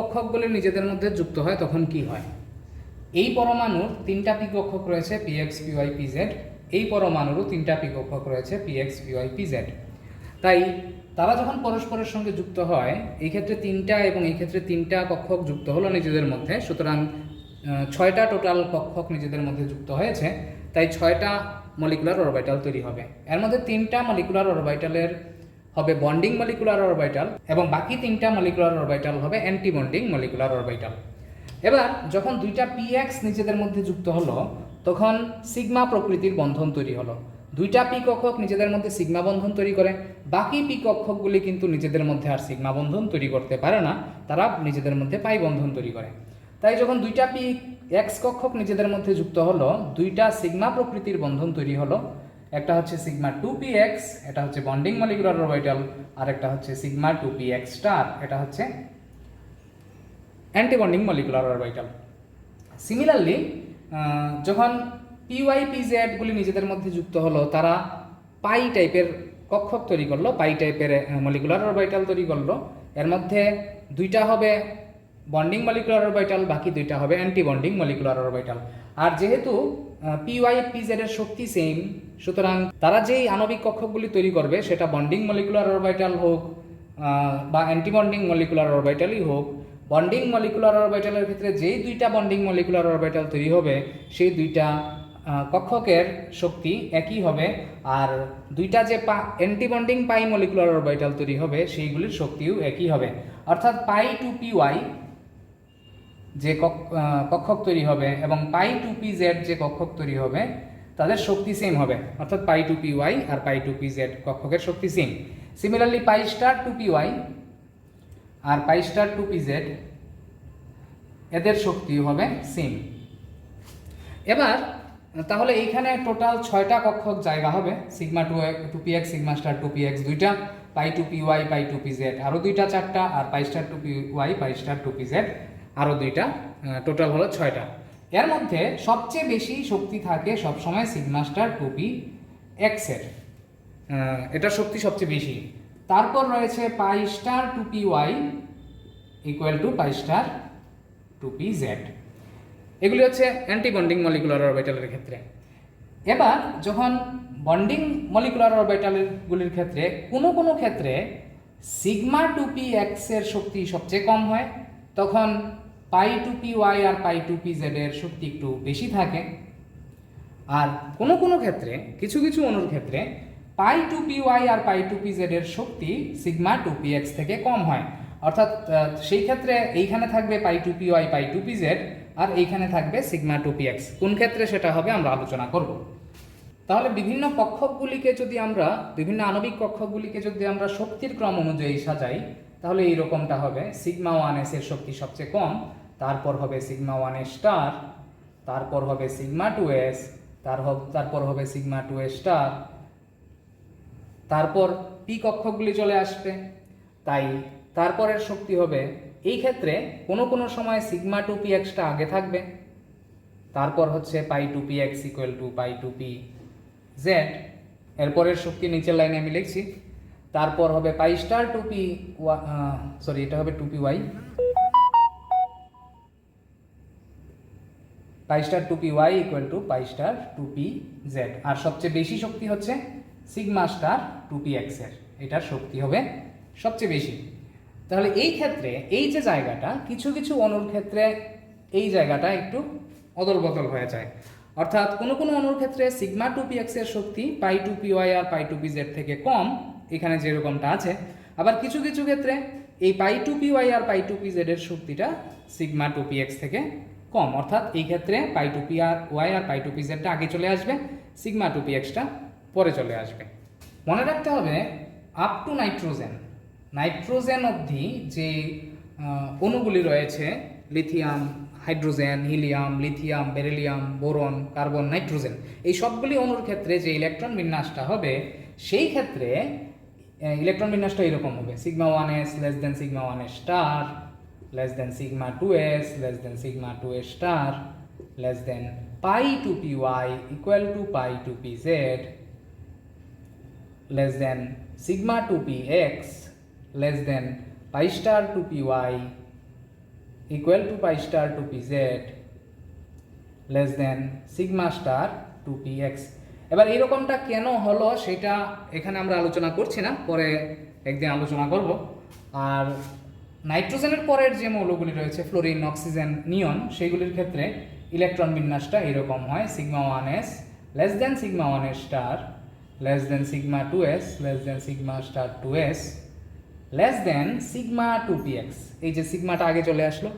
কক্ষকগুলি নিজেদের মধ্যে যুক্ত হয় তখন কি হয়? এই পরমাণুর 3টা পি কক্ষক রয়েছে px py pz, এই পরমাণুরও 3টা পি কক্ষক রয়েছে px py pz। তাই তারা যখন পরস্পরের সঙ্গে যুক্ত হয়, এই ক্ষেত্রে 3টা এবং এই ক্ষেত্রে 3টা কক্ষক যুক্ত হলো নিজেদের মধ্যে, সুতরাং 6টা টোটাল কক্ষক নিজেদের মধ্যে যুক্ত হয়েছে। তাই 6টা মলিকুলার অরবিটাল তৈরি হবে। এর মধ্যে 3টা মলিকুলার অরবিটালের হবে বন্ডিং মলিকুলার অরবিটাল এবং বাকি 3টা মলিকুলার অরবিটাল হবে অ্যান্টি বন্ডিং মলিকুলার অরবিটাল। এবার যখন 2টা px নিজেদের মধ্যে যুক্ত হলো তখন সিগমা প্রকৃতির বন্ধন তৈরি হলো। 2টা পি কক্ষক নিজেদের মধ্যে সিগমা বন্ধন তৈরি করে, বাকি পি কক্ষকগুলি কিন্তু নিজেদের মধ্যে আর সিগমা বন্ধন তৈরি করতে পারে না, তারা নিজেদের মধ্যে পাই বন্ধন তৈরি করে। তাই যখন 2টা পি এক্স কক্ষক নিজেদের মধ্যে যুক্ত হলো, 2টা সিগমা প্রকৃতির বন্ধন তৈরি হলো। একটা হচ্ছে সিগমা 2px, এটা হচ্ছে বন্ডিং মলিকুলার অরবিটাল, আর একটা হচ্ছে সিগমা 2px স্টার, এটা হচ্ছে অ্যান্টিবন্ডিং মলিকুলার অরবিটাল। সিমিলারলি যখন পিওয়াই পিজেড গুলি নিজেদের মধ্যে যুক্ত হলো, তারা পাই টাইপের কক্ষক তৈরি করলো, পাই টাইপের মলিকুলার অরবিটাল তৈরি করলো। এর মধ্যে 2টা হবে বন্ডিং মলিকুলার অরবিটাল, বাকি 2টা হবে অ্যান্টি বন্ডিং মলিকুলার অরবিটাল। আর যেহেতু পিওয়াই পিজেড এর শক্তি সেম, সুতরাং তারা যেই আণবিক কক্ষকগুলি তৈরি করবে সেটা বন্ডিং মলিকুলার অরবিটাল হোক বা অ্যান্টি বন্ডিং মলিকুলার অরবিটালই হোক, বন্ডিং মলিকুলার অরবিটালের ক্ষেত্রে যেই 2টা বন্ডিং মলিকুলার অরবিটাল তৈরি হবে সেই 2টা কক্ষকের শক্তি একই হবে, আর 2টা যে অ্যান্টি বন্ডিং পাই মলিকুলার অরবিটাল তৈরি হবে সেইগুলির শক্তিও একই হবে। অর্থাৎ পাই টু পি ওয়াই যে কক্ষক তৈরি হবে এবং পাই টু পি জেড যে কক্ষক তৈরি হবে তাদের শক্তি সেম হবে, অর্থাৎ পাই টু পি ওয়াই আর পাই টু পি জেড কক্ষকের শক্তি সেম। সিমিলারলি পাই স্টার টু পি ওয়াই আর pi star two p Z এদের শক্তি হবে সেম। এবার তাহলে এইখানে টোটাল 6টা কক্ষক জায়গা হবে, sigma two p x, sigma star two p x 2টা, pi two p y, pi two p z আরও 2টা 4টা, আর pi star two p y, pi star two p z আরও 2টা, টোটাল হলো 6টা। এর মধ্যে সবচেয়ে বেশি শক্তি থাকে সবসময় সিগমা স্টার টু পি এক্সের, এটার শক্তি সবচেয়ে বেশি। তারপর রয়েছে pi star two p y equal to pi star two p z. এগুলি হচ্ছে অ্যান্টি বন্ডিং মলিকুলার অরবিটালের ক্ষেত্রে। এবার যখন বন্ডিং মলিকুলার অরবিটালগুলির ক্ষেত্রে কোনো কোনো ক্ষেত্রে সিগমা টু পি এক্সের শক্তি সবচেয়ে কম হয়, তখন পাই টু পি ওয়াই আর পাই টু পি জেড এর শক্তি একটু বেশি থাকে। আর কোনো কোনো ক্ষেত্রে কিছু কিছু অণুর ক্ষেত্রে পাই টু পি ওয়াই আর পাই টু পি জেড এর শক্তি সিগমা টু পি এক্স থেকে কম হয়। অর্থাৎ সেই ক্ষেত্রে এইখানে থাকবে পাই two p y, pi two p z, আর এইখানে থাকবে সিগমা টু পি এক্স। কোন ক্ষেত্রে সেটা হবে আমরা আলোচনা করব। তাহলে বিভিন্ন কক্ষকগুলিকে যদি আমরা, বিভিন্ন আণবিক কক্ষকগুলিকে যদি আমরা শক্তির ক্রম অনুযায়ী সাজাই, তাহলে এইরকমটা হবে। সিগমা ওয়ান এস এর শক্তি সবচেয়ে কম, তারপর হবে সিগমা ওয়ান এস স্টার, তারপর হবে সিগমা টু এস, তারপর হবে সিগমা টু এস স্টার, তারপর পি কক্ষকগুলি চলে আসবে। তাই তারপরের শক্তি হবে, এই ক্ষেত্রে কোনো কোনো সময় সিগমা টু পি এক্সটা আগে থাকবে, তারপর হচ্ছে pi two p x equal to pi two p z. এরপরের শক্তি নিচের লাইনে আমি লিখছি। তারপর হবে pi star two p, sorry এটা হবে two p y, pi star two p y equal to pi star two p z. আর সবচেয়ে বেশি শক্তি হচ্ছে সিগমা স্টার টু পি এক্সের, এটার শক্তি হবে সবচেয়ে বেশি। তাহলে এই ক্ষেত্রে এই যে জায়গাটা, কিছু কিছু অণুর ক্ষেত্রে এই জায়গাটা একটু অদল বদল হয়ে যায়। অর্থাৎ কোনো কোনো অণুর ক্ষেত্রে সিগমা টু পি এক্সের শক্তি পাই টু পি ওয়াই আর পাই টু পি জেড থেকে কম, এখানে যেরকমটা আছে। আবার কিছু কিছু ক্ষেত্রে এই পাই টু পি ওয়াই আর পাই টু পি জেড এর শক্তিটা সিগমা টু পি এক্স থেকে কম। অর্থাৎ এই ক্ষেত্রে পাই টু পি আর ওয়াই আর পাই টু পি জেডটা আগে চলে আসবে, সিগমা টু পি এক্সটা পরে চলে আসবে। মনে রাখতে হবে আপ টু নাইট্রোজেন অবধি যে অণুগুলি রয়েছে, lithium, hydrogen, helium, lithium, beryllium, boron, carbon, nitrogen, এই সবগুলি অণুর ক্ষেত্রে যে ইলেকট্রন বিন্যাসটা হবে, সেই ক্ষেত্রে ইলেকট্রন বিন্যাসটা এরকম হবে: sigma one s less than sigma one s star, less than sigma two s less than sigma two s star, less than pi two p y equal to pi two p z, less than sigma 2 px, less than pi star 2 py, equal to pi star two p z less than sigma star two p x. এবার এরকমটা কেন হলো সেটা এখানে আমরা আলোচনা করছি না, পরে একদিন আলোচনা করব। আর নাইট্রোজেনের পরের যে মৌলগুলি রয়েছে ফ্লোরিন, অক্সিজেন, নিয়ন, সেইগুলির ক্ষেত্রে ইলেকট্রন বিন্যাসটা এরকম হয়: sigma one s less than sigma one s star less than sigma two s less than sigma star two s less than sigma two p x. এই যে সিগমাটা আগে চলে আসলো,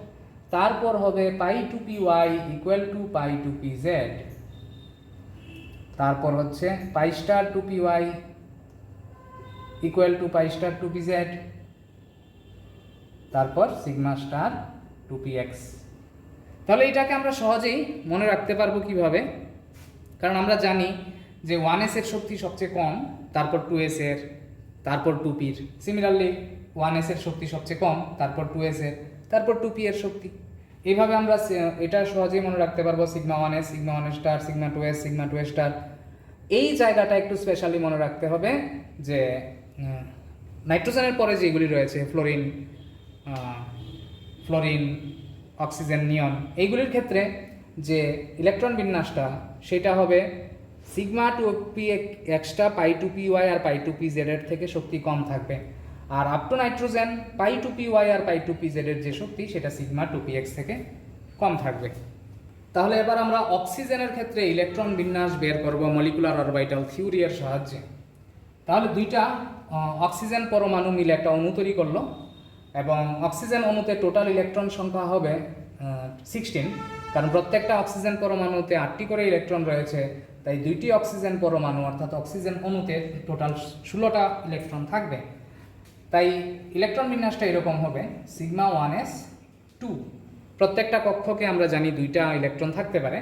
তারপর হবে pi two p y equal to pi two p z, তারপর হচ্ছে pi star two p y equal to pi star two p z, তারপর sigma star two p x. তাহলে এটাকে আমরা সহজেই মনে রাখতে পারবো কিভাবে, কারণ আমরা জানি যে 1s এর শক্তি সবচেয়ে কম, তারপর 2s এর, তারপর 2pর। সিমিলারলি 1s এর শক্তি সবচেয়ে কম, তারপর 2s এর, তারপর 2p এর শক্তি। এইভাবে আমরা এটা সহজেই মনে রাখতে পারবো: sigma 1s, sigma 1 star, sigma 2s, sigma 2 star. এই জায়গাটা একটু স্পেশালি মনে রাখতে হবে যে নাইট্রোজেনের পরে যেগুলি রয়েছে ফ্লোরিন, অক্সিজেন, নিয়ন, এইগুলির ক্ষেত্রে যে ইলেকট্রন বিন্যাসটা সেটা হবে সিগমা টু পি এক্সটা পাই টু পি ওয়াই আর পাই টু পি জেডের থেকে শক্তি কম থাকবে। আর up to nitrogen pi two p y আর পাই টু পি জেডের যে শক্তি সেটা সিগমা টু পি এক্স থেকে কম থাকবে। তাহলে এবার আমরা অক্সিজেনের ক্ষেত্রে ইলেকট্রন বিন্যাস বের করব মলিকুলার অরবিটাল থিওরি এর সাহায্যে। তাহলে দুইটা অক্সিজেন পরমাণু মিলে একটা অণু তৈরি করলো, এবং অক্সিজেন অণুতে টোটাল ইলেকট্রন সংখ্যা হবে 16, কারণ প্রত্যেকটা অক্সিজেন পরমাণুতে 8টি করে ইলেকট্রন রয়েছে, তাই দুইটি অক্সিজেন পরমাণু অর্থাৎ অক্সিজেন অণুতে টোটাল 16টা ইলেকট্রন থাকবে। তাই ইলেকট্রন বিন্যাসটা এরকম হবে: সিগমা 1s 2, প্রত্যেকটা কক্ষকে আমরা জানি 2টা ইলেকট্রন থাকতে পারে,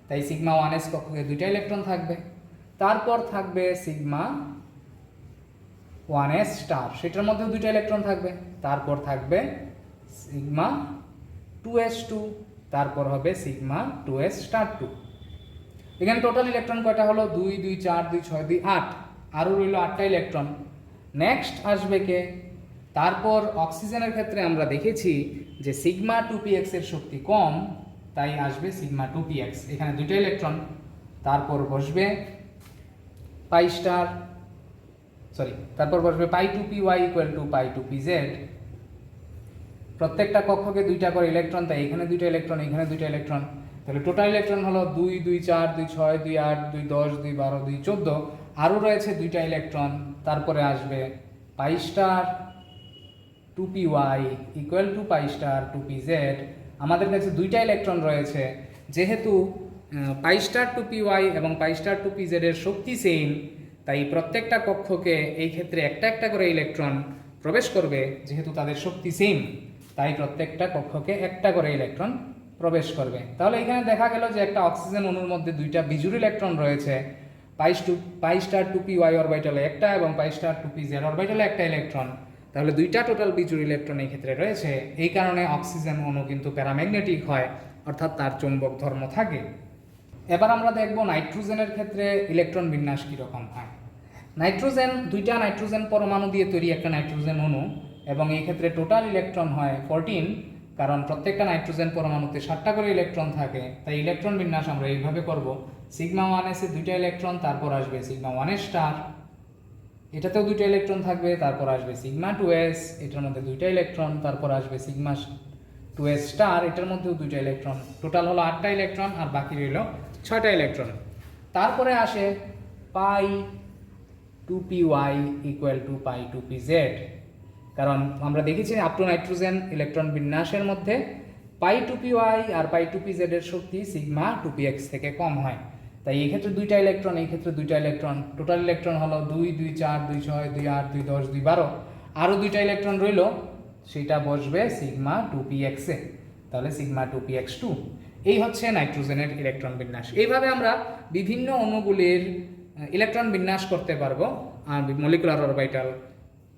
তাই সিগমা 1s কক্ষকে 2টা ইলেকট্রন থাকবে। তারপর থাকবে সিগমা 1s স্টার, সেটার মধ্যেও 2টা ইলেকট্রন থাকবে। তারপর থাকবে সিগমা 2s2, তারপর হবে সিগমা 2s স্টার 2। এখানে টোটাল ইলেকট্রন কয়টা হলো? 2 2 4 2 6 2 8, আরও রইল 8টা ইলেকট্রন। নেক্সট আসবে কে? তারপর অক্সিজেনের ক্ষেত্রে আমরা দেখেছি যে সিগমা টু পি এক্স এর শক্তি কম, তাই আসবে সিগমা টু পি এক্স, এখানে 2টা ইলেকট্রন। তারপর বসবে পাই স্টার, তারপর বসবে pi two p y equal to pi two p z. প্রত্যেকটা কক্ষকে 2টা করে ইলেকট্রন, তাই এখানে 2টা ইলেকট্রন, এখানে 2টা ইলেকট্রন। তাহলে টোটাল ইলেকট্রন হলো 2 2 4 2 6 2 8 2 10 2 12 2 14, আরও রয়েছে 2টা ইলেকট্রন। তারপরে আসবে pi star two p y equal to pi star two p z. আমাদের কাছে 2টা ইলেকট্রন রয়েছে, যেহেতু pi star two p y এবং পাই স্টার টু পি জেডের শক্তি সেম, তাই প্রত্যেকটা কক্ষকে এই ক্ষেত্রে একটা একটা করে ইলেকট্রন প্রবেশ করবে। যেহেতু তাদের শক্তি সেম, তাই প্রত্যেকটা কক্ষকে একটা করে ইলেকট্রন প্রবেশ করবে। তাহলে এখানে দেখা গেল যে একটা অক্সিজেন অণুর মধ্যে 2টা বিজুর ইলেকট্রন রয়েছে, pi star two p Y অরবিটালে একটা এবং pi star two p Z অরবিটালে একটা ইলেকট্রন। তাহলে 2টা টোটাল বিজুর ইলেকট্রন এই ক্ষেত্রে রয়েছে। এই কারণে অক্সিজেন অণু কিন্তু প্যারাম্যাগনেটিক হয়, অর্থাৎ তার চৌম্বক ধর্ম থাকে। এবার আমরা দেখব নাইট্রোজেনের ক্ষেত্রে ইলেকট্রন বিন্যাস কীরকম হয়। নাইট্রোজেন 2টা নাইট্রোজেন পরমাণু দিয়ে তৈরি একটা নাইট্রোজেন অণু, এবং এই ক্ষেত্রে টোটাল ইলেকট্রন হয় 14, কারণ প্রত্যেকটা নাইট্রোজেন পরমাণুতে 7টা করে ইলেকট্রন থাকে। তাই ইলেকট্রন বিন্যাস আমরা এইভাবে করব: সিগমা 1s এ 2টা ইলেকট্রন, তারপর আসবে সিগমা 1s স্টার, এটাতেও 2টা ইলেকট্রন থাকবে। তারপর আসবে সিগমা 2s, এটার মধ্যে 2টা ইলেকট্রন। তারপর আসবে সিগমা 2s স্টার, এটার মধ্যেও 2টা ইলেকট্রন। টোটাল হলো 8টা ইলেকট্রন, আর বাকি রইল 6টা ইলেকট্রন। তারপরে আসে pi two p y equal to pi two p z, কারণ আমরা দেখেছি আপ টু নাইট্রোজেন ইলেকট্রন বিন্যাসের মধ্যে পাই টু পি ওয়াই আর পাই টু পি জেড এর শক্তি সিগমা টু পি এক্স থেকে কম হয়। তাই এই ক্ষেত্রে 2টা ইলেকট্রন, এই ক্ষেত্রে 2টা ইলেকট্রন। টোটাল ইলেকট্রন হলো 2 2 4 2 6 2 8 2 10 2 12, আরও 2টা ইলেকট্রন রইল, সেটা বসবে সিগমা টু পি এক্সে, তাহলে সিগমা টু পি এক্স 2। এই হচ্ছে নাইট্রোজেনের ইলেকট্রন বিন্যাস। এইভাবে আমরা বিভিন্ন অণুগুলির ইলেকট্রন বিন্যাস করতে পারবো মলিকুলার অরবিটাল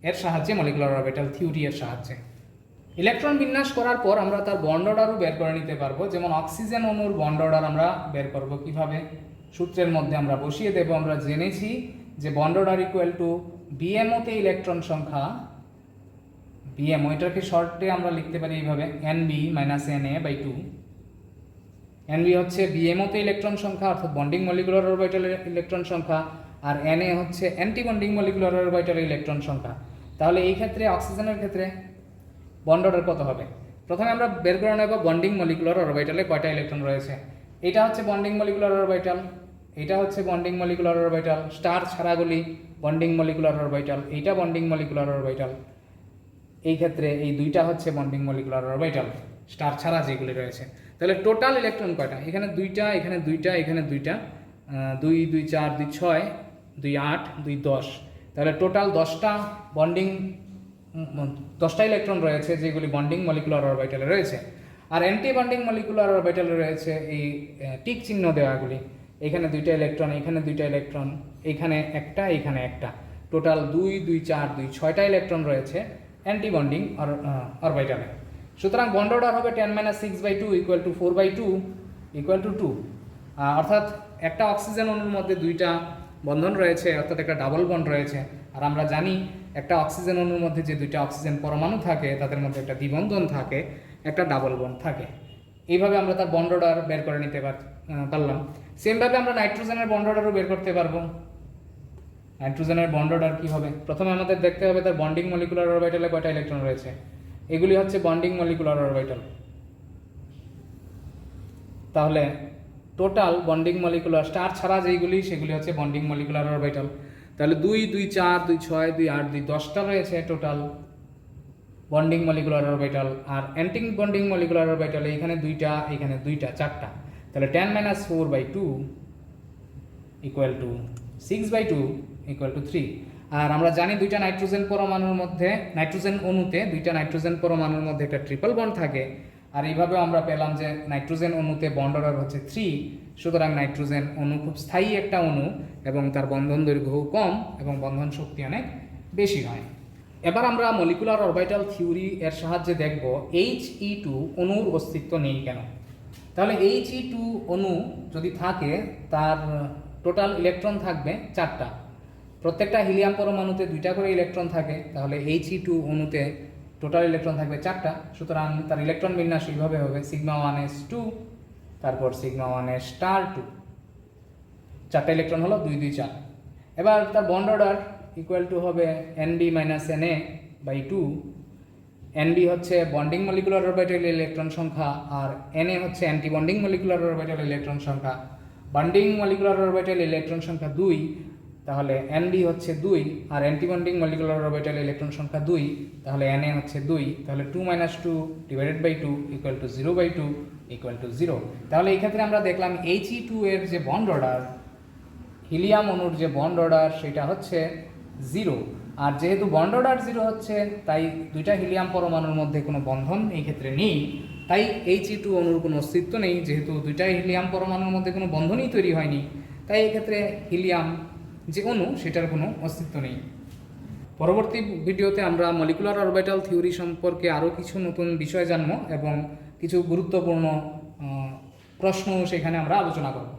এর সাহায্যে, মলিকুলার অরবিটাল থিওরি এর সাহায্যে। ইলেকট্রন বিন্যাস করার পর আমরা তার বন্ড অর্ডারও বের করে নিতে পারবো। যেমন অক্সিজেন অণুর বন্ড অর্ডার আমরা বের করব কিভাবে? সূত্রের মধ্যে আমরা বসিয়ে দেব। আমরা জেনেছি যে বন্ড অর্ডার ইকুয়াল টু বিএমওতে ইলেকট্রন সংখ্যা বিএম, ওইটাকে শর্টে আমরা লিখতে পারি এইভাবে NB minus NA by two. NB হচ্ছে বিএমওতে ইলেকট্রন সংখ্যা অর্থাৎ বন্ডিং মলিকুলার অরবিটালের ইলেকট্রন সংখ্যা, আর এনএ হচ্ছে অ্যান্টি বন্ডিং মলিকুলার অরবিটালের ইলেকট্রন সংখ্যা। তাহলে এই ক্ষেত্রে অক্সিজেনের ক্ষেত্রে বন্ড অর্ডার কত হবে? প্রথমে আমরা বের করে নেব বন্ডিং মলিকুলার অরবিটালে কয়টা ইলেকট্রন রয়েছে। এটা হচ্ছে বন্ডিং মলিকুলার অরবিটাল, এটা হচ্ছে বন্ডিং মলিকুলার অরবিটাল, স্টার ছাড়াগুলি বন্ডিং মলিকুলার অরবিটাল, এইটা বন্ডিং মলিকুলার অরবিটাল। এই ক্ষেত্রে এই দুইটা হচ্ছে বন্ডিং মলিকুলার অরবিটাল স্টার ছাড়া যেগুলি রয়েছে। তাহলে টোটাল ইলেকট্রন কয়টা? এখানে দুইটা, এখানে দুইটা, এখানে দুইটা, 2 2 4 2 6 2 8 2 10। তাহলে টোটাল 10টা বন্ডিং 10টা ইলেকট্রন রয়েছে যেগুলি বন্ডিং মলিকুলার অরবিটালে রয়েছে। আর অ্যান্টি বন্ডিং মলিকুলার অরবিটালে রয়েছে এই টিক চিহ্ন দেওয়াগুলি। এখানে দুইটা ইলেকট্রন, এখানে দুইটা ইলেকট্রন, এখানে একটা, এখানে একটা। টোটাল 2 2 4 2 6টা ইলেকট্রন রয়েছে অ্যান্টি বন্ডিং অরবিটালে। সুতরাং বন্ড অর্ডার হবে 10 - 6/2 = 4/2 = 2। অর্থাৎ একটা অক্সিজেন অণুর মধ্যে দুইটা বন্ধন রয়েছে, অর্থাৎ একটা ডাবল বন্ড রয়েছে। আর আমরা জানি একটা অক্সিজেন অণুর মধ্যে যে দুইটা অক্সিজেন পরমাণু থাকে তাদের মধ্যে একটা দ্বিবন্ধন থাকে, একটা ডাবল বন্ড থাকে। এইভাবে আমরা তার বন্ড অর্ডার বের করে নিতে পারলাম। সেমভাবে আমরা নাইট্রোজেনের বন্ড অর্ডারও বের করতে পারবো। নাইট্রোজেনের বন্ড অর্ডার কী হবে? প্রথমে আমাদের দেখতে হবে তার বন্ডিং মলিকুলার অরবিটালে কয়টা ইলেকট্রন রয়েছে। এগুলি হচ্ছে বন্ডিং মলিকুলার অরবিটাল। তাহলে টোটাল বন্ডিং মলিকুলার স্টার ছাড়া যেইগুলি সেগুলি হচ্ছে বন্ডিং মলিকুলার অরবিটাল। তাহলে 2 2 4 2 6 2 8 2 10টা রয়েছে টোটাল বন্ডিং মলিকুলার অরবিটাল। আর অ্যান্টি বন্ডিং মলিকুলার অরবিটাল এখানে দুইটা, এখানে দুইটা, 4টা। তাহলে 10 - 4/2 = 6/2 = 3। আর আমরা জানি দুইটা নাইট্রোজেন পরমাণুর মধ্যে, নাইট্রোজেন অণুতে দুইটা নাইট্রোজেন পরমাণুর মধ্যে একটা ট্রিপল বন্ড থাকে। আর এইভাবেও আমরা পেলাম যে নাইট্রোজেন অণুতে বন্ড অর্ডার হচ্ছে 3। সুতরাং নাইট্রোজেন অণু খুব স্থায়ী একটা অণু এবং তার বন্ধন দৈর্ঘ্যও কম এবং বন্ধন শক্তি অনেক বেশি হয়। এবার আমরা মলিকুলার অরবিটাল থিওরি এর সাহায্যে দেখব He2 অণুর অস্তিত্ব নেই কেন। তাহলে He2 অণু যদি থাকে তার টোটাল ইলেকট্রন থাকবে 4টা। প্রত্যেকটা হিলিয়াম পরমাণুতে 2টা করে ইলেকট্রন থাকে। তাহলে He2 অণুতে টোটাল ইলেকট্রন থাকবে 4টা। সুতরাং তার ইলেকট্রন বিন্যাস এইভাবে হবে σ1s2, তারপর σ1s*2। 4টা ইলেকট্রন হলো 2 2 4। এবার তার বন্ড অর্ডার হবে Nb - Na/2। Nb হচ্ছে বন্ডিং মলিকুলার অরবিটাল ইলেকট্রন সংখ্যা, আর Na হচ্ছে anti bonding molecular orbital electron সংখ্যা। বন্ডিং মলিকুলার অরবিটাল ইলেকট্রন সংখ্যা 2, তাহলে Nb হচ্ছে 2, আর anti bonding molecular orbital electron সংখ্যা 2, তাহলে Na হচ্ছে 2। তাহলে 2 - 2 / 2 = 0/2 = 0। তাহলে এই ক্ষেত্রে আমরা দেখলাম He2 এর যে বন্ড অর্ডার, হিলিয়াম অণুর যে বন্ড অর্ডার সেটা হচ্ছে 0। আর যেহেতু বন্ড অর্ডার 0 হচ্ছে, তাই দুইটা হিলিয়াম পরমাণুর মধ্যে কোনো বন্ধন এই ক্ষেত্রে নেই। তাই He2 অণুর কোনো অস্তিত্ব নেই। যেহেতু দুইটা হিলিয়াম পরমাণুর মধ্যে কোনো বন্ধনই তৈরি হয়নি, তাই এই ক্ষেত্রে হিলিয়াম যে অণু সেটার কোনো অস্তিত্ব নেই। পরবর্তী ভিডিওতে আমরা মলিকুলার অরবিটাল থিওরি সম্পর্কে আরও কিছু নতুন বিষয় জানব এবং কিছু গুরুত্বপূর্ণ প্রশ্ন সেখানে আমরা আলোচনা করব।